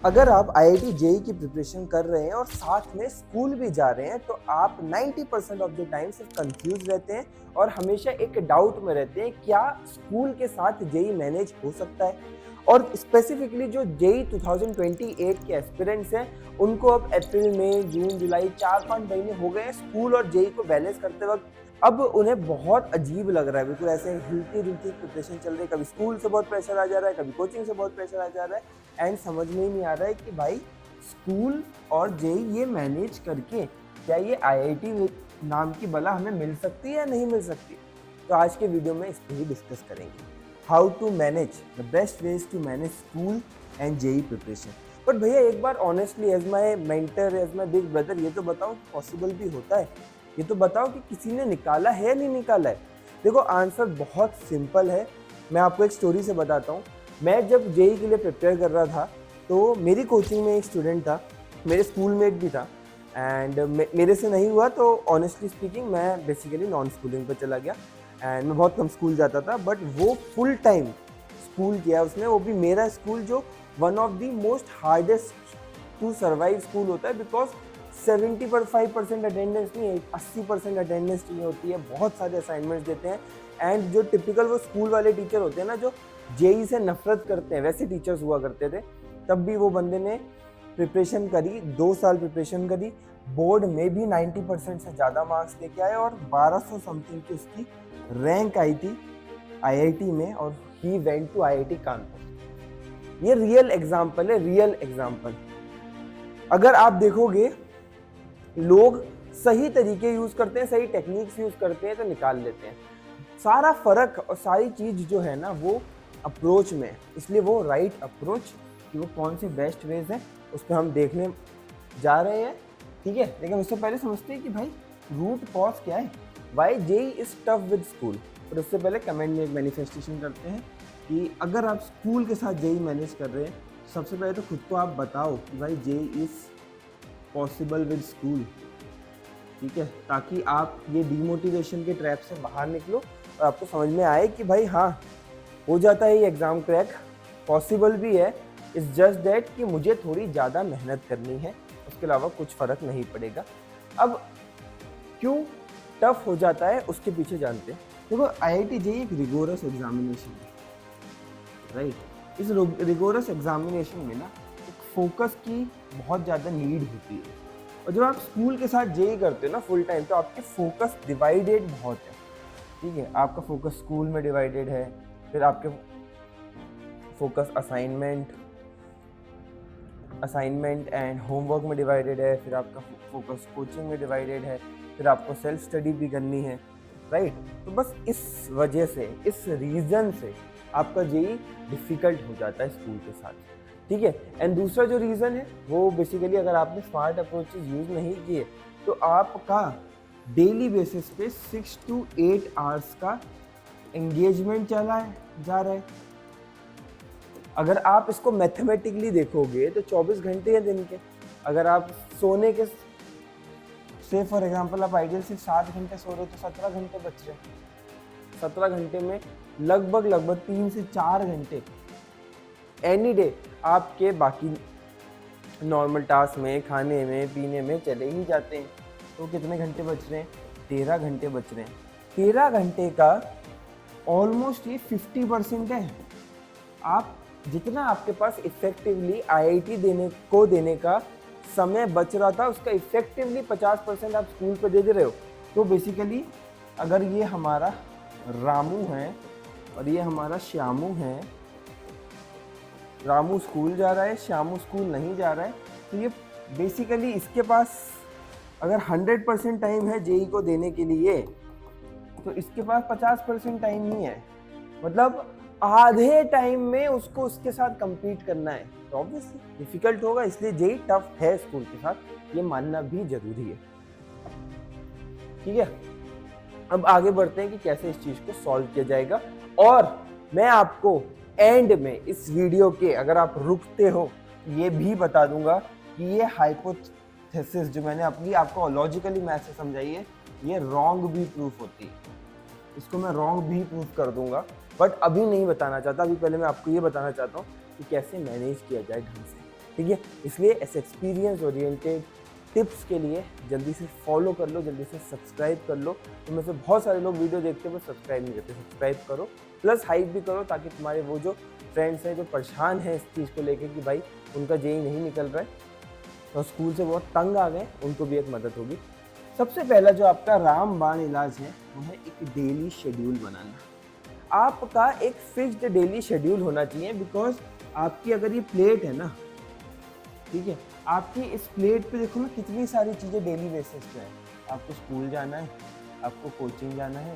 अगर आप IIT JEE की प्रिपरेशन कर रहे हैं और साथ में स्कूल भी जा रहे हैं तो आप 90% ऑफ द टाइम सिर्फ कंफ्यूज रहते हैं और हमेशा एक डाउट में रहते हैं क्या स्कूल के साथ जेईई मैनेज हो सकता है। और स्पेसिफिकली जो जेईई 2028 के एस्पिरेंट्स हैं उनको अब अप्रैल में जून जुलाई 4-5 महीने हो गए हैं स्कूल और जेईई को बैलेंस करते वक्त। अब उन्हें बहुत अजीब लग रहा है, बिल्कुल ऐसे हिलती जुलती प्रिपरेशन चल रही है, कभी स्कूल से बहुत प्रेशर आ जा रहा है, कभी कोचिंग से बहुत प्रेशर आ जा रहा है एंड समझ में ही नहीं आ रहा है कि भाई स्कूल और जेईई ये मैनेज करके क्या ये आईआईटी नाम की बला हमें मिल सकती है या नहीं मिल सकती। तो आज के वीडियो में इस पर ही डिस्कस करेंगे how to manage the best ways to manage school and JEE preparation. But भैया एक बार honestly as my mentor as my big brother ये तो बताओ पॉसिबल भी होता है, ये तो बताओ कि किसी ने निकाला है या नहीं निकाला है। देखो आंसर बहुत सिंपल है, मैं आपको एक स्टोरी से बताता हूँ। मैं जब जेईई के लिए प्रिपेयर कर रहा था तो मेरी कोचिंग में एक स्टूडेंट था, मेरे स्कूलमेट भी था एंड मेरे से नहीं हुआ तो ऑनेस्टली स्पीकिंग मैं बेसिकली नॉन स्कूलिंग पर चला गया एंड मैं बहुत कम स्कूल जाता था। बट वो फुल टाइम स्कूल किया उसने, वो भी मेरा स्कूल जो one of the most hardest to survive school होता है बिकॉज 75% अटेंडेंस नहीं, 80% अटेंडेंस नहीं होती है, बहुत सारे असाइनमेंट्स देते हैं एंड जो टिपिकल वो स्कूल वाले टीचर होते हैं ना जो जेईई से नफरत करते हैं वैसे टीचर्स हुआ करते थे। तब भी वो बंदे ने प्रिपरेशन करी, 2 साल प्रिपरेशन करी, बोर्ड में भी 90% से ज़्यादा मार्क्स लेके आए और 1200 समथिंग की उसकी रैंक आई थी आईआईटी में और ही वेंट टू आईआईटी कानपुर। ये रियल एग्जाम्पल है, रियल एग्जाम्पल। अगर आप देखोगे लोग सही तरीके यूज करते हैं, सही टेक्निक्स यूज करते हैं तो निकाल लेते हैं। सारा फर्क और सारी चीज जो है ना वो अप्रोच में है, इसलिए वो राइट अप्रोच कि वो कौन से बेस्ट वेज है उस पर हम देखने जा रहे हैं, ठीक है। लेकिन उससे पहले समझते हैं कि भाई रूट कॉज क्या है, why JEE is tough with school. और उससे पहले कमेंट में एक मैनिफेस्टेशन करते हैं कि अगर आप स्कूल के साथ जेईई मैनेज कर रहे हैं सबसे पहले तो खुद को आप बताओ कि भाई JEE is possible with school, ठीक है, ताकि आप ये डीमोटिवेशन के ट्रैप से बाहर निकलो और आपको समझ में आए कि भाई हाँ हो जाता है ये एग्ज़ाम क्रैक, पॉसिबल भी है। इट्स जस्ट दैट कि मुझे थोड़ी ज़्यादा मेहनत करनी है, उसके अलावा कुछ फ़र्क नहीं पड़ेगा। अब क्यों टफ हो जाता है उसके पीछे जानते हैं। देखो आईआईटी जेईई एक रिगोरस एग्जामिनेशन है, राइट। इस रिगोरस एग्जामिनेशन में ना एक फोकस की बहुत ज़्यादा नीड होती है और जब आप स्कूल के साथ जेईई करते हो ना फुल टाइम तो आपके फोकस डिवाइडेड बहुत है, ठीक है। आपका फोकस स्कूल में डिवाइडेड है, फिर आपके फोकस असाइनमेंट एंड होमवर्क में डिवाइडेड है, फिर आपका फोकस कोचिंग में डिवाइडेड है, फिर आपको सेल्फ स्टडी भी करनी है, राइट। तो बस इस वजह से, इस रीज़न से आपका जेईई डिफ़िकल्ट हो जाता है स्कूल के साथ, ठीक है। एंड दूसरा जो रीज़न है वो बेसिकली अगर आपने स्मार्ट अप्रोचेस यूज़ नहीं किए तो आपका डेली बेसिस पे 6 to 8 आवर्स का एंगेजमेंट चला जा रहा है। अगर आप इसको मैथमेटिकली देखोगे तो 24 घंटे हैं दिन के। अगर आप सोने के से फॉर एग्जांपल आप आइडियल से 7 घंटे सो रहे हो तो 17 घंटे बच रहे हैं। 17 घंटे में लगभग 3 से 4 घंटे एनी डे आपके बाकी नॉर्मल टास्क में, खाने में, पीने में चले ही जाते हैं। तो कितने घंटे बच रहे हैं? 13 घंटे बच रहे हैं। 13 घंटे का ऑलमोस्ट ये 50% है। आप जितना आपके पास इफेक्टिवली आईआईटी देने का समय बच रहा था उसका इफेक्टिवली 50% आप स्कूल पे दे रहे हो। तो बेसिकली अगर ये हमारा रामू है और ये हमारा श्यामू है, रामू स्कूल जा रहा है, श्यामू स्कूल नहीं जा रहा है, तो ये बेसिकली इसके पास अगर 100% टाइम है जेईई को देने के लिए तो इसके पास 50% टाइम ही है। मतलब आधे टाइम में उसको उसके साथ compete करना है, तो ऑब्वियसली डिफिकल्ट होगा। इसलिए जेईई टफ है स्कूल के साथ, ये मानना भी जरूरी है, ठीक है। अब आगे बढ़ते हैं कि कैसे इस चीज को सॉल्व किया जाएगा। और मैं आपको एंड में इस वीडियो के अगर आप रुकते हो ये भी बता दूंगा कि ये हाइपोथेसिस जो मैंने अपनी आपको लॉजिकली मैथ से समझाई है ये रॉन्ग भी प्रूफ होती है। इसको मैं रॉन्ग भी प्रूफ कर दूंगा बट अभी नहीं बताना चाहता। अभी पहले मैं आपको ये बताना चाहता हूँ कि कैसे मैनेज किया जाए ढंग से। ठीक है। इसलिए ऐसे एक्सपीरियंस ओरिएंटेड टिप्स के लिए जल्दी से फॉलो कर लो, जल्दी से सब्सक्राइब कर लो। तो में से बहुत सारे लोग वीडियो देखते हैं बस सब्सक्राइब नहीं करते। सब्सक्राइब करो प्लस हाइप भी करो, ताकि तुम्हारे वो जो फ्रेंड्स हैं जो परेशान हैं इस चीज़ को लेकर कि भाई उनका जेई नहीं निकल रहा है और स्कूल से बहुत तंग आ गए, उनको भी एक मदद होगी। सबसे पहला जो आपका रामबाण इलाज है वो है एक डेली शेड्यूल बनाना। आपका एक फिक्स्ड डेली शेड्यूल होना चाहिए, बिकॉज आपकी अगर ये प्लेट है ना, ठीक है, आपकी इस प्लेट पे देखो ना कितनी सारी चीज़ें डेली बेसिस पे है। आपको स्कूल जाना है, आपको कोचिंग जाना है,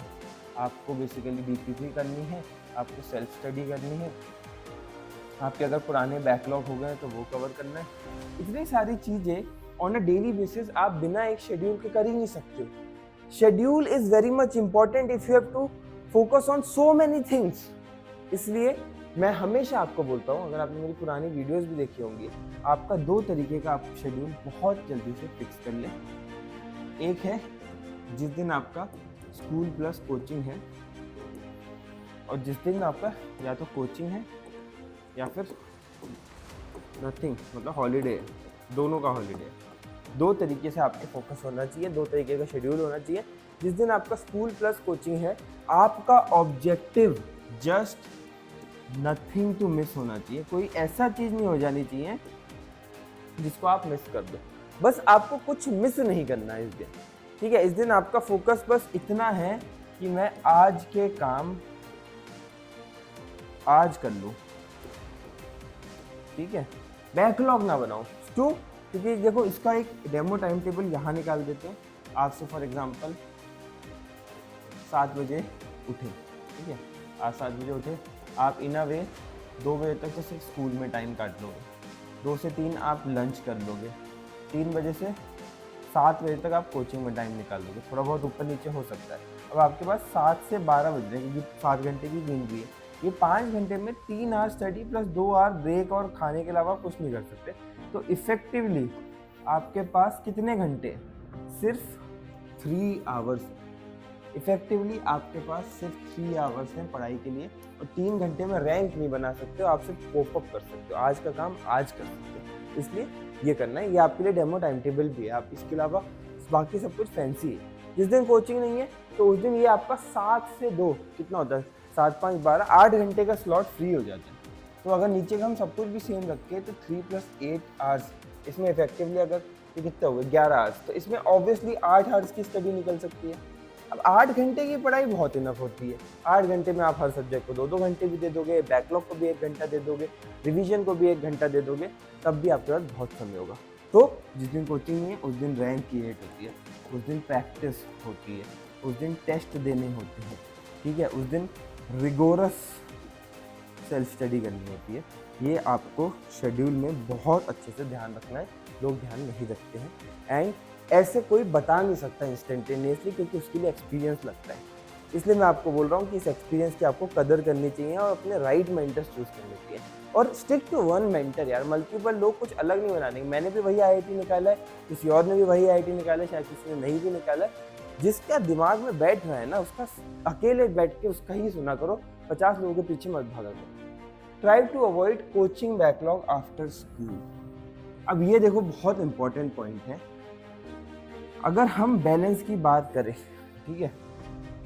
आपको बेसिकली बीपीपी करनी है, आपको सेल्फ स्टडी करनी है, आपके अगर पुराने बैकलॉग हो गए तो वो कवर करना है। इतनी सारी चीज़ें ऑन अ डेली बेसिस आप बिना एक शेड्यूल के कर ही नहीं सकते। Schedule is very much important if you have to focus on so many things. इसलिए मैं हमेशा आपको बोलता हूँ, अगर आपने मेरी पुरानी वीडियोस भी देखी होंगी, आपका 2 तरीके का आप शेड्यूल बहुत जल्दी से फिक्स कर लें। एक है जिस दिन आपका स्कूल प्लस कोचिंग है, और जिस दिन आपका या तो कोचिंग है या फिर नथिंग, मतलब हॉलीडे है, दोनों का हॉलीडे है। 2 तरीके से आपके फोकस होना चाहिए, 2 तरीके का शेड्यूल होना चाहिए। जिस दिन आपका स्कूल प्लस कोचिंग है, आपका objective just nothing to miss होना चाहिए। कोई ऐसा चीज़ नहीं हो जानी चाहिए जिसको आप मिस कर दो। बस आपको कुछ मिस नहीं करना है इस दिन, ठीक है। इस दिन आपका फोकस बस इतना है कि मैं आज के काम आज कर लूँ, ठीक है। बैकलॉग ना बनाओ क्यों? क्योंकि देखो इसका एक डेमो टाइम टेबल यहाँ निकाल देते हैं। आपसे फॉर एग्जांपल 7 बजे उठे, ठीक है, आज 7 बजे उठे, आप इन अ वे 2 बजे तक जैसे स्कूल में टाइम काट लोगे, 2 से 3 आप लंच कर लोगे, 3 बजे से 7 बजे तक आप कोचिंग में टाइम निकाल लोगे। थोड़ा बहुत ऊपर नीचे हो सकता है। अब आपके पास 7 से 12 बज रहे हैं, क्योंकि 7 घंटे की नींद भी है। ये 5 घंटे में 3 hour study plus 2 hour break और खाने के अलावा कुछ नहीं कर सकते। तो इफेक्टिवली आपके पास कितने घंटे? सिर्फ 3 आवर्स। इफेक्टिवली आपके पास सिर्फ 3 आवर्स हैं पढ़ाई के लिए, और 3 घंटे में रैंक नहीं बना सकते हो। आप सिर्फ कोप अप कर सकते हो, आज का काम आज कर सकते हो। इसलिए ये करना है। ये आपके लिए डेमो टाइम टेबल भी है। आप इसके अलावा बाकी सब कुछ फैंसी है। जिस दिन कोचिंग नहीं है तो उस दिन ये आपका 7 से 2 कितना होता है, 7 5 12 8 घंटे का स्लॉट फ्री हो जाता है। तो अगर नीचे का हम सब कुछ भी सेम रखें तो 3 + 8 आवर्स, इसमें इफेक्टिवली अगर ये कितना हुआ 11 आवर्स, तो इसमें ऑब्वियसली 8 आवर्स की स्टडी निकल सकती है। अब 8 घंटे की पढ़ाई बहुत इनफ होती है। 8 घंटे में आप हर सब्जेक्ट को 2-2 घंटे भी दे दोगे, बैकलॉग को भी 1 घंटा दे दोगे, रिवीजन को भी 1 घंटा दे दोगे, तब भी आपके पास बहुत समय होगा। तो जिस दिन कोचिंग नहीं है उस दिन रैंक क्रिएट होती है, उस दिन प्रैक्टिस होती है, उस दिन टेस्ट देने होते हैं, ठीक है, उस दिन रिगोरस सेल्फ स्टडी करनी होती है। ये आपको शेड्यूल में बहुत अच्छे से ध्यान रखना है। लोग ध्यान नहीं रखते हैं, एंड ऐसे कोई बता नहीं सकता इंस्टेंटेनियसली, क्योंकि उसके लिए एक्सपीरियंस लगता है। इसलिए मैं आपको बोल रहा हूँ कि इस एक्सपीरियंस की आपको कदर करनी चाहिए और अपने राइट मेंटर्स चूज करने चाहिए। और स्टिक टू वन मेंटर यार, मल्टीपल लोग कुछ अलग नहीं बनाने। मैंने भी वही आईआईटी निकाला है, किसी और ने भी वही आईआईटी निकाला है, शायद किसी ने नहीं भी निकाला है। जिसका दिमाग में बैठ रहा है ना, उसका अकेले बैठ के उसका ही सुना करो, 50 लोगों के पीछे मत भागा करो। Try to avoid coaching backlog after school. अब ये देखो बहुत इंपॉर्टेंट पॉइंट है। अगर हम बैलेंस की बात करें, ठीक है,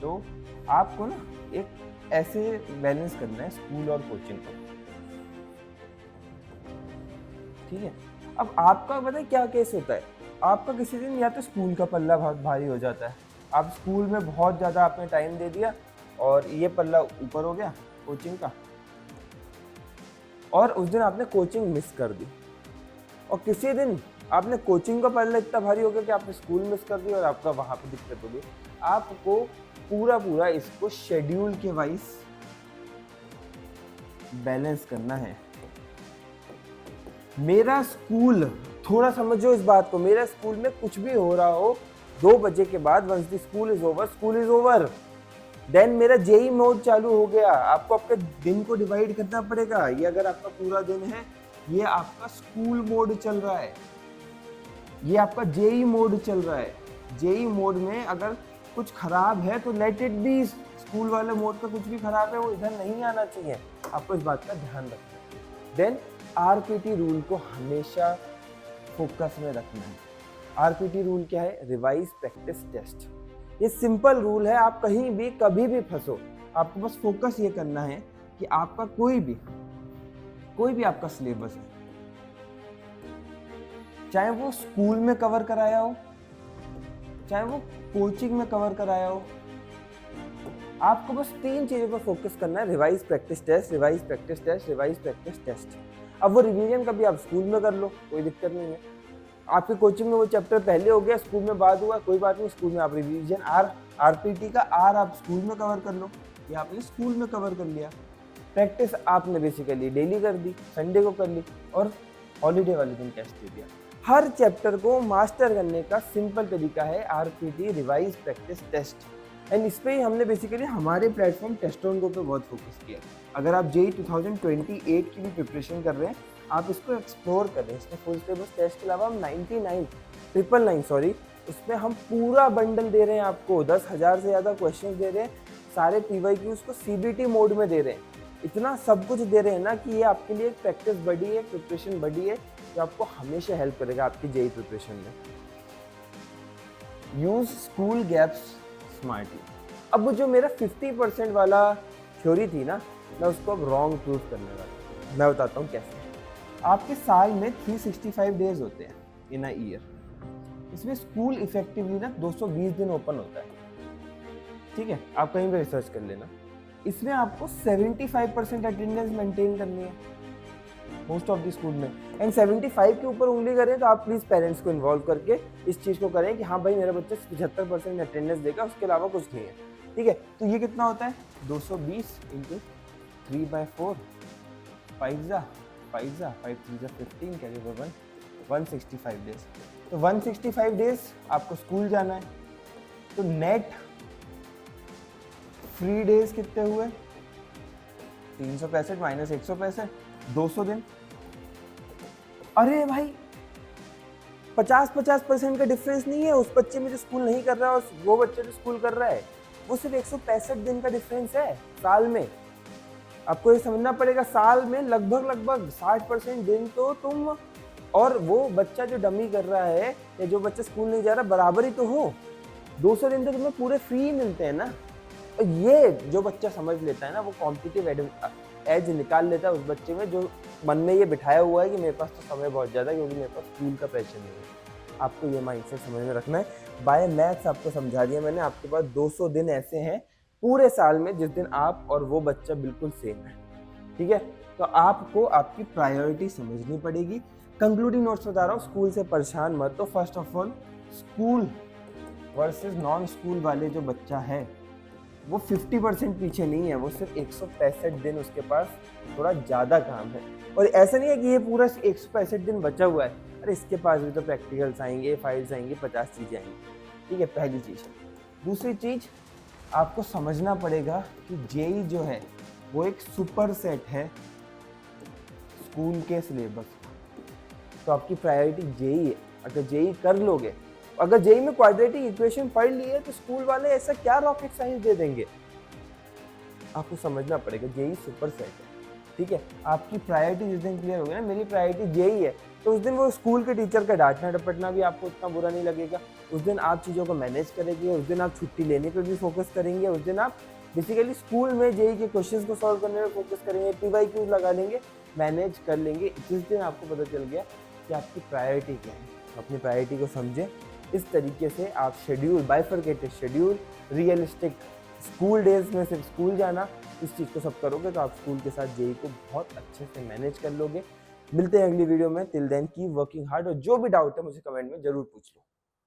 तो आपको ना एक ऐसे बैलेंस करना है स्कूल और कोचिंग को, ठीक है। अब आपका पता है क्या केस होता है, आपका किसी दिन या तो स्कूल का पल्ला बहुत भारी हो जाता है, आप स्कूल में बहुत ज़्यादा आपने टाइम दे दिया और ये पल्ला ऊपर हो गया कोचिंग का, और उस दिन आपने कोचिंग मिस कर दी। और किसी दिन आपने कोचिंग का पल्ला इतना भारी हो गया कि आपने स्कूल मिस कर दिया और आपका वहाँ पे दिक्कत हो गई। आपको पूरा इसको शेड्यूल के वाइज बैलेंस करना है। मेरा स्कूल, थोड़ा समझो इस बात को, मेरा स्कूल में कुछ भी हो रहा हो 2 बजे के बाद, once the school is over, then मेरा जेई मोड चालू हो गया। आपको आपके दिन को डिवाइड करना पड़ेगा। ये अगर आपका पूरा दिन है, ये आपका स्कूल मोड चल रहा है, ये आपका जेई मोड चल रहा है। जेई मोड में अगर कुछ खराब है तो लेट इट बी। स्कूल वाले मोड का कुछ भी खराब है वो इधर नहीं आना चाहिए। आपको इस बात का ध्यान रखना है। देन आरपीटी रूल को हमेशा फोकस में रखना है। आरपीटी रूल क्या है? Revise practice test. ये सिंपल रूल है, आप कहीं भी कभी भी फंसो, आपको बस फोकस ये करना है कि आपका कोई भी आपका सिलेबस है, चाहे वो स्कूल में कवर कराया हो, चाहे वो कोचिंग में कवर कराया हो, आपको बस 3 चीजों पर फोकस करना है। Revise practice test, revise practice test, revise practice test. अब वो रिवीजन कभी आप स्कूल में कर लो, कोई दिक्कत नहीं है। आपके कोचिंग में वो चैप्टर पहले हो गया, स्कूल में बाद हुआ, कोई बात नहीं, स्कूल में आप रिवीजन आरपीटी का आर आप स्कूल में कवर कर लो, या आपने स्कूल में कवर कर लिया। प्रैक्टिस आपने बेसिकली डेली कर दी, संडे को कर ली, और हॉलीडे वाले दिन टेस्ट दे दिया। हर चैप्टर को मास्टर करने का सिंपल तरीका है RPT, revise practice test. And इस पे ही हमने बेसिकली हमारे प्लेटफॉर्म टेस्टोंगो पे बहुत फोकस किया। अगर आप जेईई 2028 की भी प्रिपरेशन कर रहे हैं, आप इसको एक्सप्लोर कर रहे हैं। इसमें फुल सिलेबस टेस्ट के अलावा हम 999 उसमें हम पूरा बंडल दे रहे हैं आपको। 10,000 से ज़्यादा क्वेश्चन दे रहे हैं, सारे PYQs को CBT मोड में दे रहे हैं। इतना सब कुछ दे रहे हैं ना कि ये आपके लिए एक प्रैक्टिस बड़ी है, प्रिपरेशन बड़ी है, जो आपको हमेशा हेल्प करेगा आपकी जेईई प्रिपरेशन में। Use school gaps smartly. अब जो मेरा 50% वाला थ्योरी थी ना, मैं उसको अब रॉन्ग प्रूव करने वाला हूँ। मैं बताता हूँ कैसे। आपके साल में 365 डेज होते हैं इन अ ईयर। इसमें स्कूल इफेक्टिवली ना 220 दिन ओपन होता है, ठीक है, आप कहीं भी रिसर्च कर लेना। इसमें आपको 75% अटेंडेंस मेंटेन करनी है मोस्ट ऑफ द स्कूल में। एंड 75 के ऊपर उंगली करें तो आप प्लीज़ पेरेंट्स को इन्वॉल्व करके इस चीज़ को करें कि हाँ भाई मेरा बच्चा 75% अटेंडेंस देगा, उसके अलावा कुछ नहीं है, ठीक है। तो ये कितना होता है? 220 इंटू 3/4, 5 जा 5 3 जा 15 कैरी ओवर 165 डेज। तो 165 डेज आपको स्कूल जाना है। तो नेट फ्री डेज कितने हुए? 365 माइनस 165, 200 दिन। अरे भाई 50% का डिफरेंस नहीं है उस बच्चे में जो स्कूल नहीं कर रहा है और वो बच्चे जो स्कूल कर रहा है, वो सिर्फ 165 दिन का डिफरेंस है साल में। आपको ये समझना पड़ेगा, साल में लगभग 60% दिन तो तुम और वो बच्चा जो डमी कर रहा है या जो बच्चा स्कूल नहीं जा रहा बराबर ही तो हो। 200 दिन तो तुम्हें पूरे फ्री मिलते हैं ना। और ये जो बच्चा समझ लेता है ना, वो कॉम्पिटिटिव एज निकाल लेता है उस बच्चे में जो मन में ये बिठाया हुआ है कि मेरे पास तो समय बहुत ज़्यादा है क्योंकि मेरे पास स्कूल का प्रेशर नहीं है। आपको ये माइंडसेट समझ में रखना है। बाय मैथ्स आपको समझा दिया मैंने। आपके पास 200 दिन ऐसे हैं पूरे साल में जिस दिन आप और वो बच्चा बिल्कुल सेम है, ठीक है। तो आपको आपकी प्रायोरिटी समझनी पड़ेगी। कंक्लूडिंग नोट्स बता रहा हूँ, स्कूल से परेशान मत। तो first of all, school versus non school वाले जो बच्चा है वो 50% पीछे नहीं है, वो सिर्फ 165 दिन उसके पास थोड़ा ज़्यादा काम है। और ऐसा नहीं है कि ये पूरा 165 दिन बचा हुआ है, अरे इसके पास भी तो प्रैक्टिकल्स आएंगे, फाइल्स आएंगी, 50 चीज़ें आएंगी, ठीक है, पहली चीज़। दूसरी चीज़, आपको समझना पड़ेगा कि जेईई जो है वो एक सुपर सेट है स्कूल के सिलेबस का। तो आपकी प्रायोरिटी जेईई है। अगर जेईई कर लोगे, अगर जेईई में क्वाड्रेटिक इक्वेशन पढ़ लिए तो स्कूल वाले ऐसा क्या रॉकेट साइंस दे देंगे। आपको समझना पड़ेगा जेईई सुपर सेट है, ठीक है। आपकी प्रायोरिटी जिस दिन क्लियर होगी ना, मेरी प्रायोरिटी जेईई है, तो उस दिन वो स्कूल के टीचर का डांटना डपटना भी आपको उतना बुरा नहीं लगेगा। उस दिन आप चीज़ों को मैनेज करेंगे, उस दिन आप छुट्टी लेने पर भी फोकस करेंगे, उस दिन आप बेसिकली स्कूल में जेईई के क्वेश्चंस को सॉल्व करने में फोकस करेंगे, PYQ लगा लेंगे, मैनेज कर लेंगे। जिस दिन आपको पता चल गया कि आपकी प्रायोरिटी क्या है, अपनी प्रायोरिटी को समझें। इस तरीके से आप schedule, bifurcated schedule, realistic school days में सिर्फ स्कूल जाना, इस चीज़ को सब करोगे तो आप स्कूल के साथ जेईई को बहुत अच्छे से मैनेज कर लोगे। मिलते हैं अगली वीडियो में। Till then keep working hard, और जो भी डाउट है मुझे कमेंट में जरूर पूछ लो।